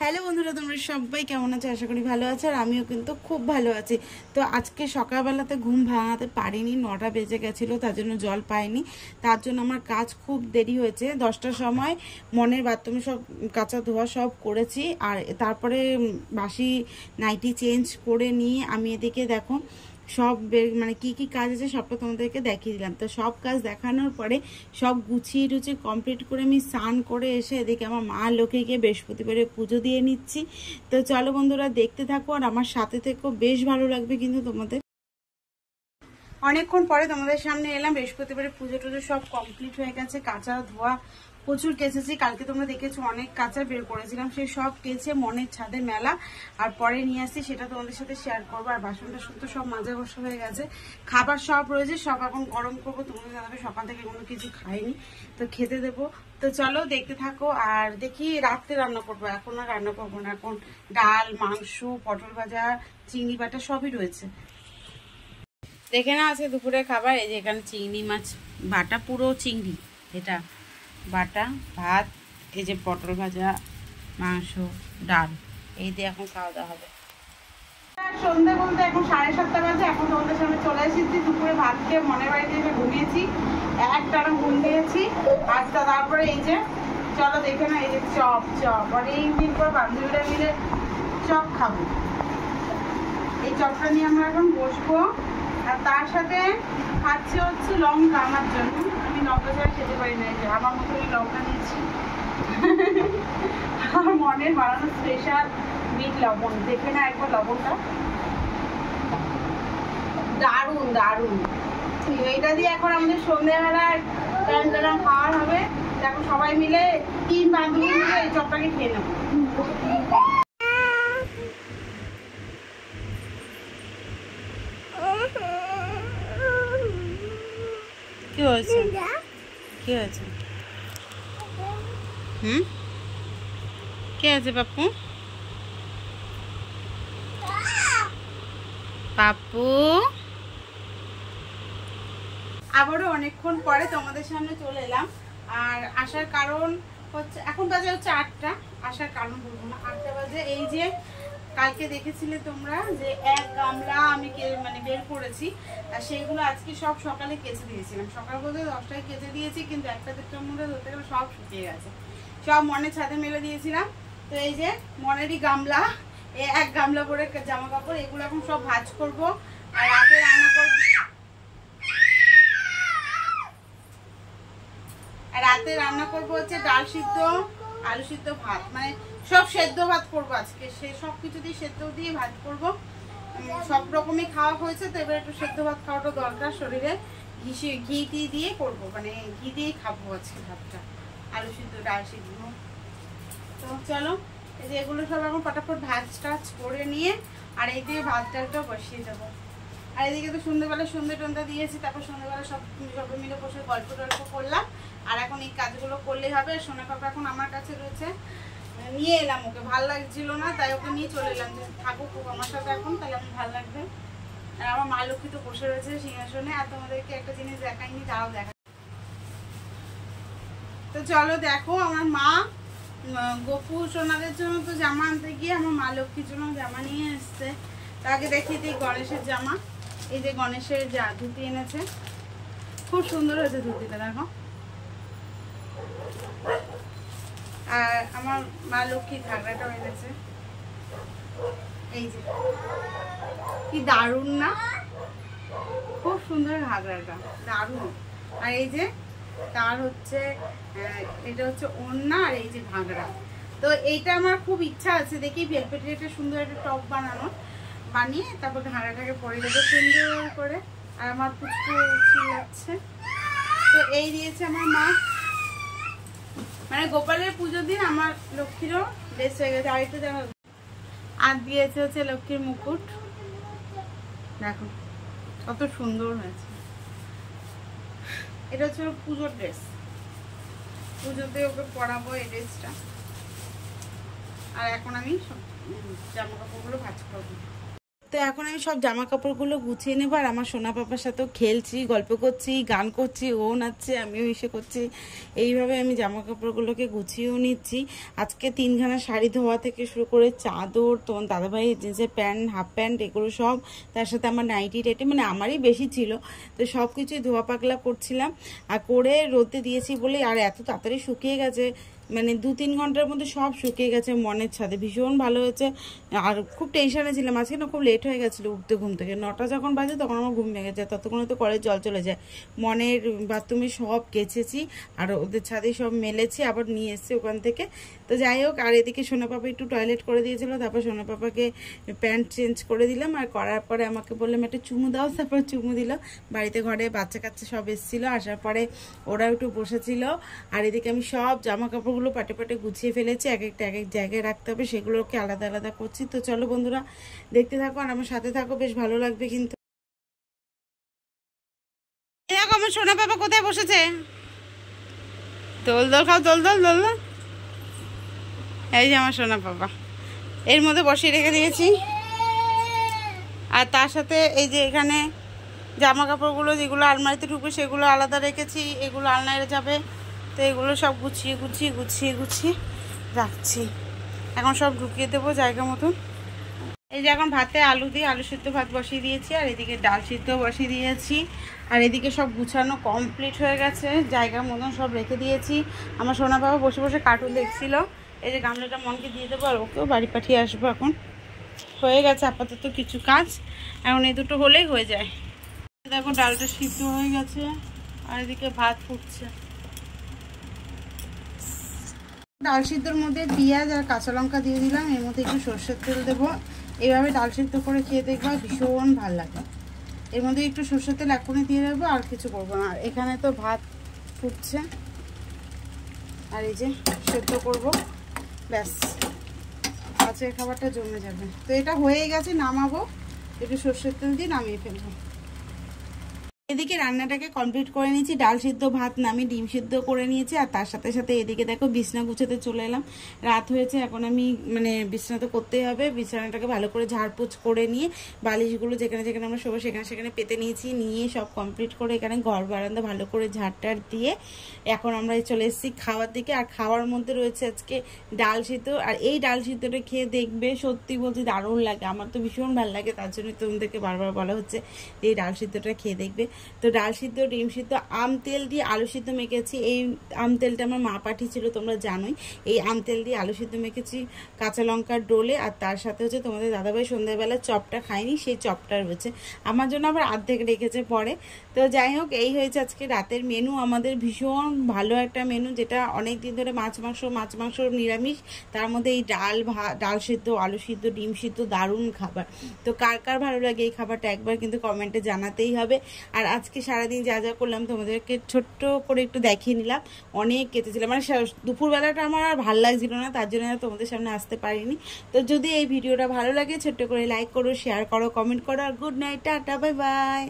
Hello বন্ধুরা, তোমরা সবাই কেমন আছো? আশা করি ভালো আছো। আর আমিও কিন্তু খুব ভালো আছি। তো আজকে সকালবেলাতে ঘুম ভাঙাতে পারিনি, 9টা বেজে গেছিলো, তার জন্য জল পাইনি। তার জন্য আমার কাজ খুব দেরি হয়েছে। 10টার সময় মনের বাথরুমে সব কাঁচা ধোয়া সব করেছি। আর তারপরে বাসি নাইটি চেঞ্জ করে নিয়ে আমি এদিকে দেখো সব মানে কি কি কাজ আছে সবটা তোমাদেরকে দেখিয়ে দিলাম। তো সব কাজ দেখানোর পরে সব গুছিয়ে টুছিয়ে কমপ্লিট করে আমি স্নান করে এসে এদিকে আমার মা লক্ষ্মীকে বৃহস্পতিবারে পুজো দিয়ে নিচ্ছি। তো চলো বন্ধুরা, দেখতে থাকো আর আমার সাথে থেকো, বেশ ভালো লাগবে কিন্তু তোমাদের। অনেকক্ষণ পরে তোমাদের সামনে এলাম। বৃহস্পতিবারে পুজো টুজো সব কমপ্লিট হয়ে গেছে। কাঁচা ধোয়া প্রচুর কেচেছি। কালকে তোমরা দেখেছো অনেক কাঁচা বের করেছিলাম, সেই সব কেচে মনের ছাদে মেলা আর পরে নিয়ে আসছি, সেটা তোমাদের সাথে শেয়ার করবো। আর বাসন টাসন তো সব মাজা বসা হয়ে গেছে। খাবার সব রয়েছে, সব এখন গরম করবো। তোমাদের জানাবে সকাল থেকে কোনো কিছু খাইনি, তো খেতে দেবো। তো চলো দেখতে থাকো। আর দেখি রাত্রে রান্না করবো, এখন আর রান্না করবো না। এখন ডাল, মাংস, পটল ভাজা, চিংড়ি বাটা সবই রয়েছে। দেখে না আছে দুপুরের খাবার। এই যে এখানে চিংড়ি মাছ বাটা, পুরো চিংড়ি এটা বাটা, ভাত, এই যে পটল ভাজা, মাংস, ডাল, এই দিয়ে এখন খাওয়া দাওয়া হবে। সন্ধ্যে বলতে এখন 7:30 বাজে। এখন তোমাদের সামনে চলে এসেছি। দুপুরে ভাত খেয়ে মনের বাড়িতে এসে ঘুমিয়েছি, একটানা ঘুম দিয়েছি। আর তারপরে এই যে চলো দেখে না, এই যে চপ অনেকদিন পর বান্ধবীরা মিলে চপ খাবো। এই চপটা নিয়ে আমরা এখন বসবো। আর তার সাথে খাচ্ছি হচ্ছে লঙ্কা। আমার জন্য, আমি লঙ্কা ছাড়া খেতে পারি না। যে আমার মতো এই লঙ্কা নিয়েছি, আমার মনের বানানো স্পেশাল বিট লবণ। দেখে না একবার লবণটা, দারুণ দারুণ। এইটা দিয়ে এখন আমাদের সন্ধ্যেবেলায় টান খাওয়ার হবে। এখন সবাই মিলে 3 বান্ধবী মিলে এই চপটাকে খেয়ে নেবো। কি হয়েছে? কি হয়েছে? কে আছে পাপ্পু? পাপ্পু আবারও অনেকক্ষণ পরে তোমাদের সামনে চলে এলাম। আর আসার কারণ হচ্ছে, এখন বাজে হচ্ছে 8টা। আসার কারণ বলবো না, 8টা বাজে। এই যে কালকে দেখেছিলে তোমরা যে 1 গামলা আমি মানে বের করেছি, আর সেইগুলো আজকে সব সকালে কেচে দিয়েছিলাম। সকাল বলতে 10টায় কেচে দিয়েছি, কিন্তু 1টা-1:30টার মধ্যে ধরতে গেলে সব শুকিয়ে গেছে। সব মনের ছাদে মেলে দিয়েছিলাম। তো এই যে মনেরই গামলা, 1 গামলা করে জামা কাপড়, এগুলো এখন সব ভাঁজ করবো। আর রাতে রান্না করবো, রাতে রান্না করবো হচ্ছে ডাল সিদ্ধ, আলু সিদ্ধ, ভাত, মানে সব সেদ্ধ ভাত করবো আজকে। সে সব কিছু দিয়ে সেদ্ধ দিয়ে ভাত করবো। সব রকমই খাওয়া হয়েছে, তো এবার একটু সেদ্ধ ভাত খাওয়াটা দরকার শরীরে। ঘি দিয়ে করবো, মানে ঘি দিয়েই খাবো আজকে ভাতটা, আলু সিদ্ধ, ডাল সিদ্ধ। তো চলো, এই যে এগুলো সব এখন ফটাফট ভাজ টাজ করে নিয়ে আর এই দিয়ে ভাত ডালটা বসিয়ে যাবো। আর এদিকে তো সন্ধ্যেবেলা সন্ধ্যে টন্ধে দিয়েছি, তারপর সন্ধ্যেবেলা সবাই মিলে বসে গল্প টল্প করলাম। আর এখন এই কাজগুলো করলেই হবে। সোনা পাপা এখন আমার কাছে রয়েছে, নিয়ে এলাম ওকে, ভালো লাগছিল না, তাই ওকে নিয়ে চলে এলাম যে থাকুক আমার সাথে এখন, তাহলে আমি ভালো লাগবে। আর আমার মা লক্ষ্মী তো বসে রয়েছে সিংহাসনে। আর তোমাদেরকে একটা জিনিস দেখাইনি, তাও দেখা। তো চলো দেখো, আমার মা গপু সোনাদের জন্য তো জামা আনতে গিয়ে আমার মা লক্ষ্মীর জন্য জামা নিয়ে এসছে। তাকে দেখিয়ে দিই গণেশের জামা। এই যে গণেশের ধুতি এনেছে, খুব সুন্দর হয়েছে ধুতিটা, দেখো। আর আমার মা লক্ষ্মীর ঘাগরাটাও এনেছে, এই যে কি দারুণ না, খুব সুন্দর ঘাগরাটা, দারুণ। আর এই যে তার হচ্ছে এটা হচ্ছে ওড়না, আর এই যে ঘাগরা। তো এইটা আমার খুব ইচ্ছা আছে, দেখি ভেলভেটের একটা সুন্দর একটা টপ বানিয়ে তারপর ঘাগরাটাকে পরে দেবো সুন্দর করে। আর আমার পুচকু যাচ্ছে। তো এই দিয়েছে আমার মা, মানে গোপালের পুজোর দিন আমার লক্ষ্মীরও ড্রেস হয়ে গেছে। আর একটু দেখো, আর দিয়েছে হচ্ছে লক্ষ্মীর মুকুট, দেখো কত সুন্দর হয়েছে। এটা হচ্ছে পুজোর ড্রেস, পুজোতে ওকে পরাবো এই ড্রেসটা। আর এখন আমি সব জামা কাপড়গুলো ভাঁজ করবো। তো এখন আমি সব জামা কাপড়গুলো গুছিয়ে নেবো, আর আমার সোনা পাপার সাথেও খেলছি, গল্প করছি, গান করছি, ও নাচছে, আমিও এসে করছি। এইভাবে আমি জামা কাপড়গুলোকে গুছিয়েও নিচ্ছি। আজকে 3খানা শাড়ি ধোয়া থেকে শুরু করে চাদর, তোমার দাদাভাই জিন্সের প্যান্ট, হাফ প্যান্ট, এগুলো সব, তার সাথে আমার নাইটি টাইটি, মানে আমারই বেশি ছিল, তো সব কিছুই ধোয়া পাকলা করছিলাম। আর করে রোদে দিয়েছি বলে আর এত তাড়াতাড়ি শুকিয়ে গেছে, মানে 2-3 ঘন্টার মধ্যে সব শুকিয়ে গেছে মনের ছাদে, ভীষণ ভালো হয়েছে। আর খুব টেনশনে ছিলাম আজকে না, খুব লেট হয়ে গেছিলো উঠতে ঘুম থেকে, 9টা যখন বাজে তখন আমার ঘুম ভেঙে যায়, ততক্ষণে তো কলের জল চলে যায়। মনের বাথরুমে সব কেচেছি আর ওদের ছাদে সব মেলেছি, আবার নিয়ে এসেছি ওখান থেকে। তো যাই হোক, আর এদিকে সোনা পাপা একটু টয়লেট করে দিয়েছিল, তারপর সোনা পাপাকে প্যান্ট চেঞ্জ করে দিলাম, আর করার পরে আমাকে বললাম একটা চুমু দাও, তারপর চুমু দিল। বাড়িতে ঘরে বাচ্চা কাচ্চা সব এসেছিলো, আসার পরে ওরা একটু বসেছিল। আর এদিকে আমি সব জামা কাপড়গুলো পাটে পাটে গুছিয়ে ফেলেছি, এক এক জায়গায় রাখতে হবে, সেগুলোকে আলাদা আলাদা করছি। তো চলো বন্ধুরা দেখতে থাকো আর আমার সাথে থাকো, বেশ ভালো লাগবে। কিন্তু দেখো আমার সোনা পাপা কোথায় বসেছে, দোল দোল খাও, দোল দোল দোল দোল। এই যে আমার সোনা পাপা, এর মধ্যে বসিয়ে রেখে দিয়েছি। আর তার সাথে এই যে এখানে জামা কাপড়গুলো যেগুলো আলমারিতে ঢুকবে সেগুলো আলাদা রেখেছি, এগুলো আলনায় যাবে। তো এগুলো সব গুছিয়ে গুছিয়ে গুছিয়ে গুছিয়ে রাখছি, এখন সব ঢুকিয়ে দেবো জায়গা মতন। এই যে এখন ভাতে আলু দিয়ে আলু সিদ্ধ ভাত বসিয়ে দিয়েছি, আর এদিকে ডাল সিদ্ধ বসিয়ে দিয়েছি। আর এদিকে সব গুছানো কমপ্লিট হয়ে গেছে, জায়গা মতন সব রেখে দিয়েছি। আমার সোনা বাবা বসে বসে কার্টুন দেখছিল। এই যে গামলাটা মনকে দিয়ে দেবো, আর ওকেও বাড়ি পাঠিয়ে আসবো। এখন হয়ে গেছে আপাতত কিছু কাজ, এখন এই দুটো হলেই হয়ে যায়। দেখো ডালটা সিদ্ধ হয়ে গেছে, আর এদিকে ভাত ফুটছে। ডাল সিদ্ধর মধ্যে পেঁয়াজ আর কাঁচা লঙ্কা দিয়ে দিলাম, এর মধ্যে একটু সর্ষের তেল দেবো। এইভাবে ডাল সিদ্ধ করে খেয়ে দেখবা, ভীষণ ভালো লাগে। এর মধ্যে একটু সর্ষের তেল এখনই দিয়ে দেবো, আর কিছু করবো না। আর এখানে তো ভাত ফুটছে, আর এই যে সেদ্ধ করবো, ব্যাস আজকের খাবারটা জমে যাবে। তো এটা হয়ে গেছে, নামাবো, একটু সর্ষের তেল দিয়ে নামিয়ে ফেলবো। এদিকে রান্নাটাকে কমপ্লিট করে নিয়েছি, ডাল সিদ্ধ ভাত নামিয়ে ডিম সিদ্ধ করে নিয়েছি। আর তার সাথে সাথে এদিকে দেখো বিছনা গুছাতে চলে এলাম, রাত হয়েছে। এখন আমি মানে বিছনা তো করতেই হবে, বিছানাটাকে ভালো করে ঝাড়পোছ করে নিয়ে বালিশগুলো যেখানে যেখানে আমরা সবাই সেখানে পেতে নিয়েছি, নিয়ে সব কমপ্লিট করে এখানে ঘর বারান্দা ভালো করে ঝাড়টার দিয়ে এখন আমরা চলে এসেছি খাওয়ার দিকে। আর খাওয়ার মধ্যে রয়েছে আজকে ডাল সিদ্ধ, আর এই ডাল সিদ্ধটা খেয়ে দেখবে সত্যি বলছি দারুণ লাগে, আমার তো ভীষণ ভালো লাগে, তার জন্য তোমাদেরকে বারবার বলা হচ্ছে যে এই ডাল সিদ্ধটা খেয়ে দেখবে। তো ডাল সিদ্ধ, ডিম সিদ্ধ, আম তেল দিয়ে আলু সিদ্ধ মেখেছি। এই আম তেলটা আমার মা পাঠিয়েছিল, তোমরা জানোই। এই আম তেল দিয়ে আলু সিদ্ধ মেখেছি কাঁচা লঙ্কার ডোলে। আর তার সাথে হচ্ছে তোমাদের দাদাভাই সন্ধ্যাবেলা চপটা খায়নি, সেই চপটা রয়েছে আমার জন্য, আবার অর্ধেক রেখেছে পরে। তো যাই হোক, এই হয়েছে আজকে রাতের মেনু আমাদের, ভীষণ ভালো একটা মেনু, যেটা অনেক দিন ধরে মাছ মাংস নিরামিষ, তার মধ্যে এই ডাল সিদ্ধ, আলু সিদ্ধ, ডিম সিদ্ধ, দারুণ খাবার। তো কার কার ভালো লাগে এই খাবারটা একবার কিন্তু কমেন্টে জানাতেই হবে। আর আজকে সারাদিন যা যা করলাম তোমাদেরকে ছোট্ট করে একটু দেখিয়ে নিলাম। অনেক কেটেছিলাম, মানে দুপুরবেলাটা আমার আর ভালো লাগছিল না, তার জন্য তোমাদের সামনে আসতে পারিনি। তো যদি এই ভিডিওটা ভালো লাগে ছোট্ট করে লাইক করো, শেয়ার করো, কমেন্ট করো। আর good night, tata, bye by.